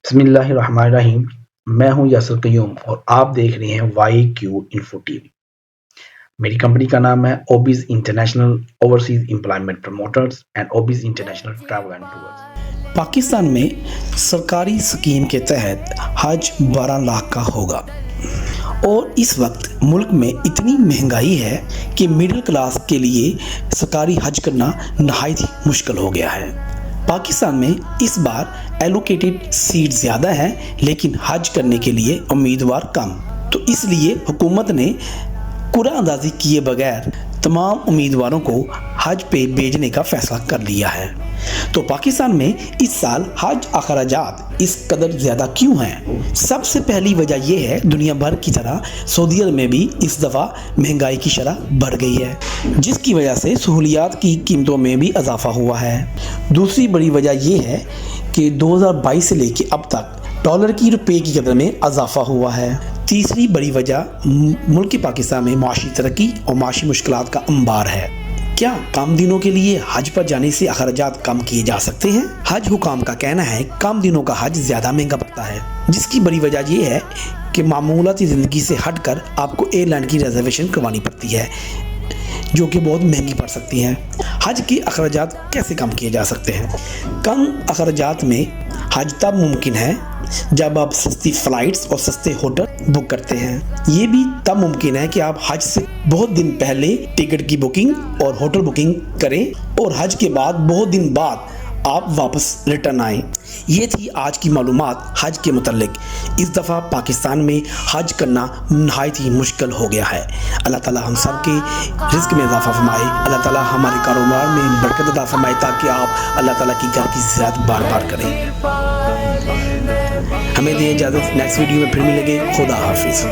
بسم اللہ الرحمن الرحیم۔ میں ہوں یاسر قیوم اور آپ دیکھ رہے ہیں وائی کیو انفو ٹی وی۔ میری کمپنی کا نام ہے Obaiz international overseas employment promoters and Obaiz international travel and tours. Pakistan میں سرکاری سکیم کے تحت حج 12 لاکھ کا ہوگا اور اس وقت ملک میں اتنی مہنگائی ہے کہ مڈل کلاس کے لیے سرکاری حج کرنا نہایت ہی مشکل ہو گیا ہے۔ پاکستان میں اس بار ایلوکیٹڈ سیٹ زیادہ ہیں لیکن حج کرنے کے لیے امیدوار کم، تو اس لیے حکومت نے قرعہ اندازی کیے بغیر تمام امیدواروں کو حج پہ بھیجنے کا فیصلہ کر لیا ہے۔ تو پاکستان میں اس سال حج اخراجات اس قدر زیادہ کیوں ہیں؟ سب سے پہلی وجہ یہ ہے دنیا بھر کی طرح سعودی عرب میں بھی اس دفعہ مہنگائی کی شرح بڑھ گئی ہے، جس کی وجہ سے سہولیات کی قیمتوں میں بھی اضافہ ہوا ہے۔ دوسری بڑی وجہ یہ ہے کہ 2022 سے لے کے اب تک ڈالر کی روپے کی قدر میں اضافہ ہوا ہے۔ تیسری بڑی وجہ ملک پاکستان میں معاشی ترقی اور معاشی مشکلات کا انبار ہے۔ کیا کام دنوں کے لیے حج پر جانے سے اخراجات کم کیے جا سکتے ہیں؟ حج حکام کا کہنا ہے کام دنوں کا حج زیادہ مہنگا پڑتا ہے، جس کی بڑی وجہ یہ ہے کہ معمولاتی زندگی سے ہٹ کر آپ کو ایئر لائن کی ریزرویشن کروانی پڑتی ہے، جو کہ بہت مہنگی پڑ سکتی ہیں۔ حج کے اخراجات کیسے کم کیے جا سکتے ہیں؟ کم اخراجات میں حج تب ممکن ہے جب آپ سستی فلائٹس اور سستے ہوٹل بک کرتے ہیں۔ یہ بھی تب ممکن ہے کہ آپ حج سے بہت دن پہلے ٹکٹ کی بکنگ اور ہوٹل بکنگ کریں اور حج کے بعد بہت دن بعد آپ واپس ریٹرن آئیں۔ یہ تھی آج کی معلومات حج کے متعلق۔ اس دفعہ پاکستان میں حج کرنا نہایت ہی مشکل ہو گیا ہے۔ اللہ تعالیٰ ہم سب کے رزق میں اضافہ فرمائے، اللہ تعالیٰ ہمارے کاروبار میں برکت عطا فرمائے تاکہ آپ اللہ تعالیٰ کی گھر کی زیارت بار بار کریں۔ ہمیں دیں اجازت، نیکسٹ ویڈیو میں پھر ملیں گے۔ خدا حافظ۔